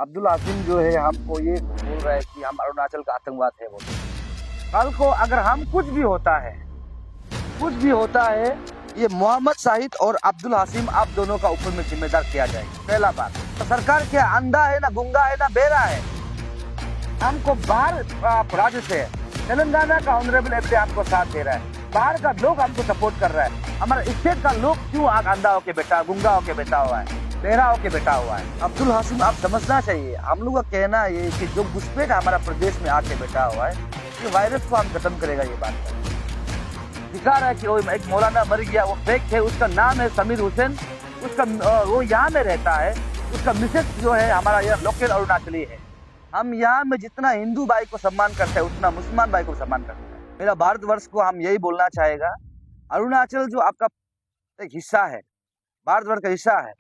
अब्दुल हाशिम जो है हमको ये बोल रहा है कि हम अरुणाचल का आतंकवाद है बोल। कल को अगर हम कुछ भी होता है, ये मोहम्मद शाहिद और अब्दुल हाशिम आप दोनों का ऊपर में जिम्मेदार किया जाएगा। पहला बात, तो सरकार क्या अंधा है ना गुंगा है ना बेरा है? हमको बाहर राज्य से तेलंगाना का ऑनरेबल एमपी हमको साथ दे रहा है, बाहर का लोग हमको सपोर्ट कर रहा है। हमारा स्टेट का लोग क्यों अंधा होके बैठा, गुंगा होके बैठा हुआ है, बेरा होके बैठा हुआ है? अब्दुल हाशिम आप समझना चाहिए, हम लोग का कहना ये कि जो घुसपैठ हमारा प्रदेश में आके बैठा हुआ है, ये वायरस को हम खत्म करेगा। ये बात दिखा रहा है कि वो एक मौलाना मर गया, वो फेक है, उसका नाम है समीर हुसैन, उसका वो यहाँ में रहता है, उसका मिसेस जो है हमारा यह लोकल अरुणाचली है। हम यहाँ में जितना हिंदू भाई को सम्मान करते हैं उतना मुसलमान भाई को सम्मान करते हैं। मेरा भारतवर्ष को हम यही बोलना चाहेगा, अरुणाचल जो आपका एक हिस्सा है, भारतवर्ष का हिस्सा है,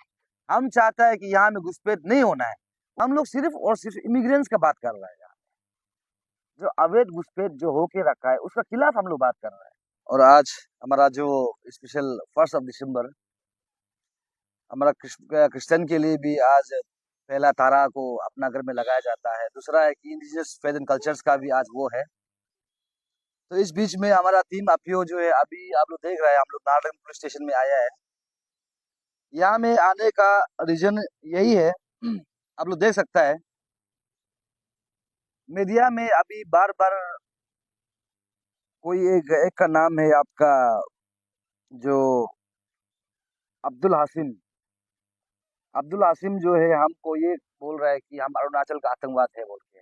हम चाहता है कि यहाँ में घुसपैठ नहीं होना है। हम लोग सिर्फ और सिर्फ इमिग्रेंट्स का बात कर रहे हैं, जो अवैध घुसपैठ जो होके रखा है उसका खिलाफ हम लोग बात कर रहे हैं। और आज हमारा जो स्पेशल 1 दिसंबर हमारा क्रिश्चियन के लिए भी आज पहला तारा को अपना घर में लगाया जाता है। दूसरा है कि इंडिजिनस फेथ एंड कल्चर्स का भी आज वो है। तो इस बीच में हमारा टीम अपियो जो है, अभी आप लोग देख रहे हैं, हम लोग नारंग पुलिस स्टेशन में आया है। यहाँ में आने का रीजन यही है, आप लोग देख सकता है मीडिया में अभी बार बार कोई एक का नाम है आपका जो अब्दुल हाशिम। अब्दुल हाशिम जो है हमको ये बोल रहा है कि हम अरुणाचल का आतंकवाद है बोल के,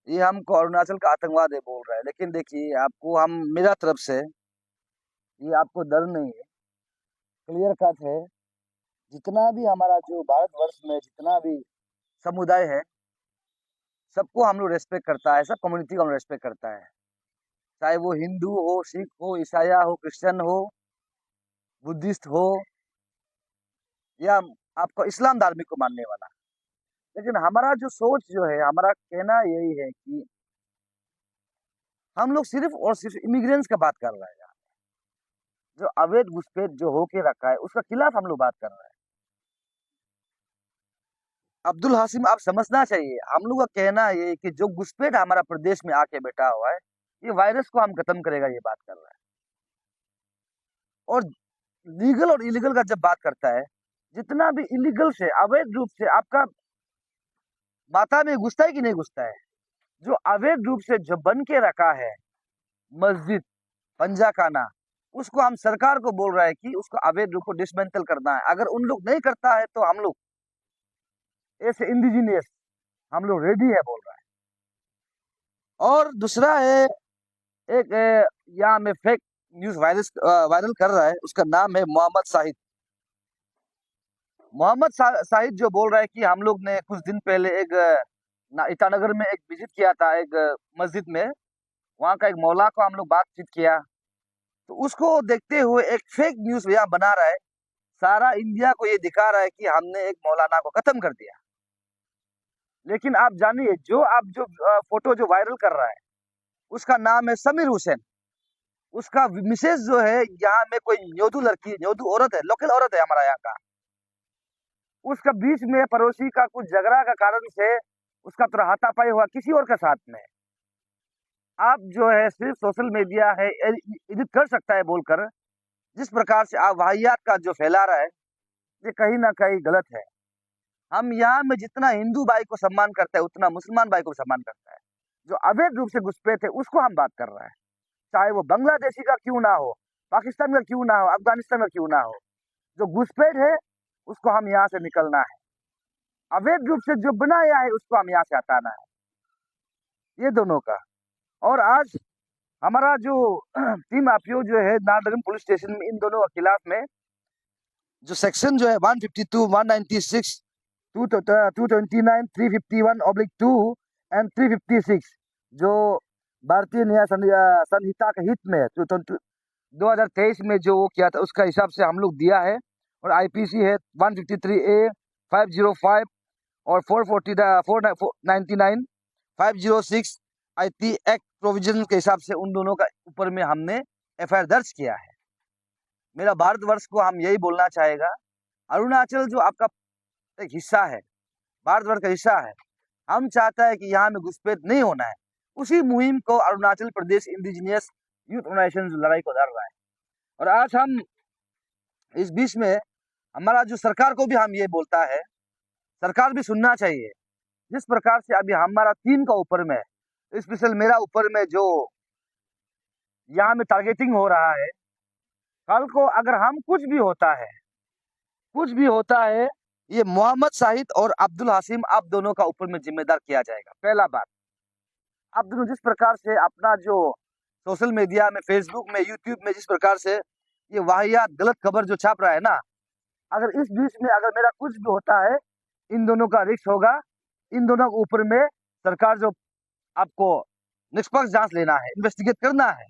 ये हमको अरुणाचल का आतंकवाद है बोल रहा है। लेकिन देखिए आपको हम मेरा तरफ से ये आपको डर नहीं है, क्लियर कट है। जितना भी हमारा जो भारतवर्ष में जितना भी समुदाय है, सबको हम लोग रेस्पेक्ट करता है, सब कम्युनिटी को हम रेस्पेक्ट करता है, चाहे वो हिंदू हो, सिख हो, ईसाया हो, क्रिश्चियन हो, बुद्धिस्ट हो, या आपको इस्लाम धार्मिक को मानने वाला। लेकिन हमारा जो सोच जो है, हमारा कहना यही है कि हम लोग सिर्फ और सिर्फ इमिग्रेंट्स का बात कर रहे हैं, जो अवैध घुसपैठ जो होके रखा है उसका खिलाफ हम लोग बात कर रहे हैं। अब्दुल हाशिम आप समझना चाहिए, हम लोग का कहना ये कि जो घुसपैठ हमारा प्रदेश में आके बैठा हुआ है, ये वायरस को हम खत्म करेगा। ये बात कर रहा है। और लीगल और इलीगल का जब बात करता है, जितना भी इलीगल से अवैध रूप से आपका माता में घुसता है कि नहीं घुसता है, जो अवैध रूप से जो बन के रखा है मस्जिद पंजाखाना, उसको हम सरकार को बोल रहा है कि उसको अवैध रूप को डिसमेंटल करना है। अगर उन लोग नहीं करता है तो हम लोग ऐसे इंडिजिनियस हम लोग रेडी है बोल रहा है। और दूसरा है एक यहाँ में फेक न्यूज वायरल कर रहा है, उसका नाम है मोहम्मद शाहिद। मोहम्मद शाहिद जो बोल रहा है कि हम लोग ने कुछ दिन पहले एक ईटानगर में एक विजिट किया था एक मस्जिद में, वहाँ का एक मौला को हम लोग बातचीत किया, तो उसको देखते हुए एक फेक न्यूज यहाँ बना रहा है, सारा इंडिया को ये दिखा रहा है कि हमने एक मौलाना को खत्म कर दिया। लेकिन आप जानिए जो फोटो जो वायरल कर रहा है, उसका नाम है समीर हुसैन। उसका मिसेज जो है यहाँ में कोई न्योदू लड़की, न्योदू औरत है, लोकल औरत है हमारा यहाँ का। उसका बीच में पड़ोसी का कुछ झगड़ा का कारण से उसका थोड़ा हाथापाई हुआ किसी और के साथ में। आप जो है सिर्फ सोशल मीडिया है एडिट कर सकता है बोलकर जिस प्रकार से आप वाहियात का जो फैला रहा है, ये कहीं ना कहीं गलत है। हम यहाँ में जितना हिंदू भाई को सम्मान करते हैं उतना मुसलमान भाई को सम्मान करता है। जो अवैध रूप से घुसपैठ है उसको हम बात कर रहे हैं, चाहे वो बांग्लादेशी का क्यों ना हो, पाकिस्तान का क्यों ना हो, अफगानिस्तान का क्यों ना हो, जो घुसपैठ है उसको हम यहाँ से निकलना है। अवैध रूप से जो बनाया है उसको हम यहाँ से हटाना है, ये दोनों का। और आज हमारा जो टीम आपियो जो है नारनगन पुलिस स्टेशन में इन दोनों के खिलाफ में जो सेक्शन जो है 152, 196, 229, 351/2 एंड 356 जो भारतीय न्याय संहिता के हित में 2023 में जो वो किया था उसका हिसाब से हम लोग दिया है। और आईपीसी है 153A, 505 और 499, 506 IT एक्ट प्रोविजन के हिसाब से उन दोनों का ऊपर में हमने एफआईआर दर्ज किया है। मेरा भारतवर्ष को हम यही बोलना चाहेगा, अरुणाचल जो आपका एक हिस्सा है, भारतवर्ष का हिस्सा है। हम चाहता है कि यहाँ में घुसपैठ नहीं होना है। उसी मुहिम को Arunachal Pradesh indigenous youth organisation लड़ाई को लड़ रहा है। और आज हम इस बीच में हमारा जो सरकार को भी हम ये बोलता है, सरकार भी सुनना चाहिए। जिस प्रकार से अभी हमारा टीम का ऊपर में, स्पेशल मेरा ऊपर में जो यहाँ में टारगेटिंग हो रहा है, कल को अगर हम कुछ भी होता है, ये मोहम्मद शाहिद और अब्दुल हाशिम आप दोनों का ऊपर में जिम्मेदार किया जाएगा। पहला बात, आप दोनों जिस प्रकार से अपना जो सोशल मीडिया में, फेसबुक में, यूट्यूब में जिस प्रकार से ये वाहियात गलत खबर जो छाप रहा है ना, अगर इस बीच में अगर मेरा कुछ भी होता है, इन दोनों का रिस्क होगा। इन दोनों के ऊपर में सरकार जो आपको निष्पक्ष जांच लेना है, इन्वेस्टिगेट करना है।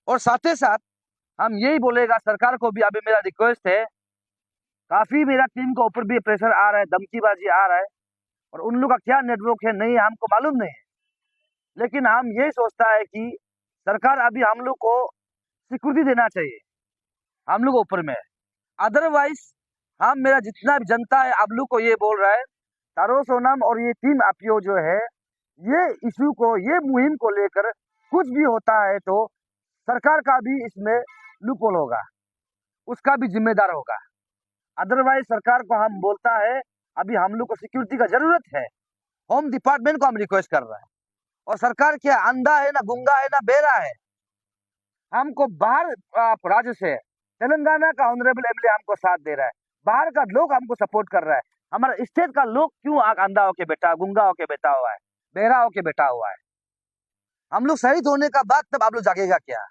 और साथ ही साथ हम यही बोलेगा सरकार को भी, अभी मेरा रिक्वेस्ट है, काफी मेरा टीम के ऊपर भी प्रेशर आ रहा है, धमकीबाजी आ रहा है, और उन लोग का क्या नेटवर्क है नहीं हमको मालूम नहीं है। लेकिन हम यही सोचता है कि सरकार अभी हम लोग को सिक्योरिटी देना चाहिए, हम लोग ऊपर में। अदरवाइज हम, मेरा जितना भी जनता है आप लोग को ये बोल रहा है, तारो सोनम और ये टीम आपियो जो है, ये इशू को, ये मुहिम को लेकर कुछ भी होता है तो सरकार का भी इसमें लूपहोल होगा, उसका भी जिम्मेदार होगा। अदरवाइज सरकार को हम बोलता है, अभी हम लोग को सिक्योरिटी का जरूरत है। होम डिपार्टमेंट को हम रिक्वेस्ट कर रहे हैं। और सरकार क्या अंधा है, ना गूंगा है, ना बेरा है। हमको बाहर राज्य से तेलंगाना का ऑनरेबल एमएलए हमको साथ दे रहा है, बाहर का लोग हमको सपोर्ट कर रहा है। हमारा स्टेट का लोग क्यों अंधा होके बैठा, गूंगा होके बैठा हुआ है, बेरा होके बैठा हुआ है? हम लोग शहीद होने का बाद तब आप लोग जागेगा क्या?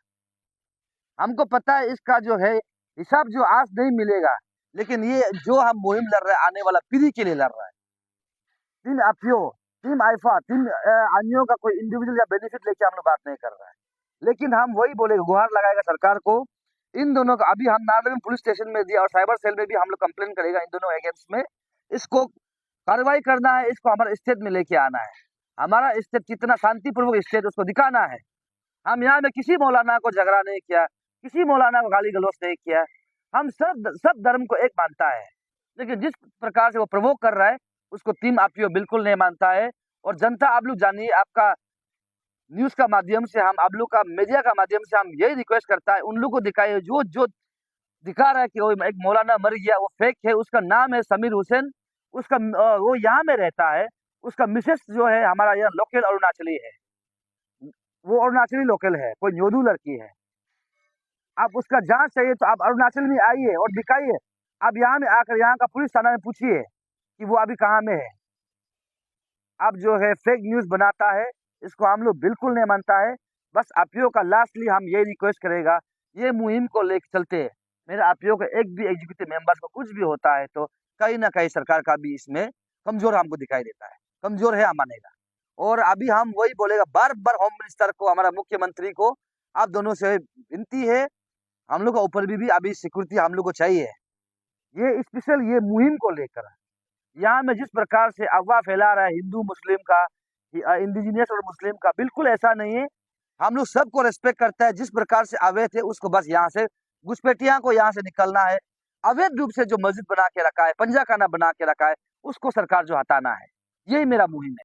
हमको पता है इसका जो है हिसाब जो आज नहीं मिलेगा, लेकिन ये जो हम मुहिम लड़ रहे हैं आने वाला पीढ़ी के लिए लड़ रहा है। टीम आपियो, टीम आइफा, टीम अन्यों का कोई इंडिविजुअल या बेनिफिट लेके हम लोग बात नहीं कर रहा है। लेकिन हम वही बोलेगा, गुहार लगाएगा सरकार को, इन दोनों का अभी हम नारनगर पुलिस स्टेशन में दिया और साइबर सेल में भी हम लोग कंप्लेन करेगा इन दोनों अगेंस्ट में। इसको कार्रवाई करना है, इसको हमारे स्टेट में लेके आना है। हमारा स्टेट कितना शांतिपूर्वक स्टेट उसको दिखाना है। हम यहाँ में किसी मौलाना को झगड़ा नहीं किया, किसी मौलाना को गाली गलौज नहीं किया। हम सब धर्म को एक मानता है, लेकिन जिस प्रकार से वो प्रवोक कर रहा है उसको टीम आपियो बिल्कुल नहीं मानता है। और जनता आप लोग जानिए, आपका न्यूज का माध्यम से, हम आप लोग का मीडिया का माध्यम से हम यही रिक्वेस्ट करता है, उन लोग को दिखाइए जो जो दिखा रहा है कि वो एक मौलाना मर गया, वो फेक है। उसका नाम है समीर हुसैन, उसका वो यहाँ में रहता है, उसका मिसेस जो है हमारा यहाँ लोकल अरुणाचली है, वो अरुणाचली लोकल है, कोई न्योदू लड़की है। आप उसका जांच चाहिए तो आप अरुणाचल में आइए और दिखाइए। आप यहाँ में आकर यहाँ का पुलिस थाना में पूछिए कि वो अभी कहाँ में है। आप जो है फेक न्यूज बनाता है, इसको हम लोग बिल्कुल नहीं मानता है। बस आपियो का लास्टली हम ये रिक्वेस्ट करेगा, ये मुहिम को लेकर चलते मेरे आपियो का एक भी एग्जीक्यूटिव मेंबर्स को कुछ भी होता है तो कहीं ना कहीं सरकार का भी इसमें कमजोर हमको दिखाई देता है, कमजोर है, हम मानेगा। और अभी हम वही बोलेगा, बार बार होम मिनिस्टर को, हमारा मुख्यमंत्री को, आप दोनों से विनती है, हम लोग का ऊपर भी अभी सिक्योरिटी हम लोग को चाहिए। ये स्पेशल ये मुहिम को लेकर यहाँ में जिस प्रकार से अफवाह फैला रहा है हिंदू मुस्लिम का, इंडिजिनियस और मुस्लिम का, बिल्कुल ऐसा नहीं है। हम लोग सबको रेस्पेक्ट करता है। जिस प्रकार से अवैध थे उसको बस यहाँ से घुसपैठिया को यहाँ से निकलना है। अवैध रूप से जो मस्जिद बना के रखा है, पंजा खाना बना के रखा है, उसको सरकार जो हटाना है, यही मेरा मुहिम है।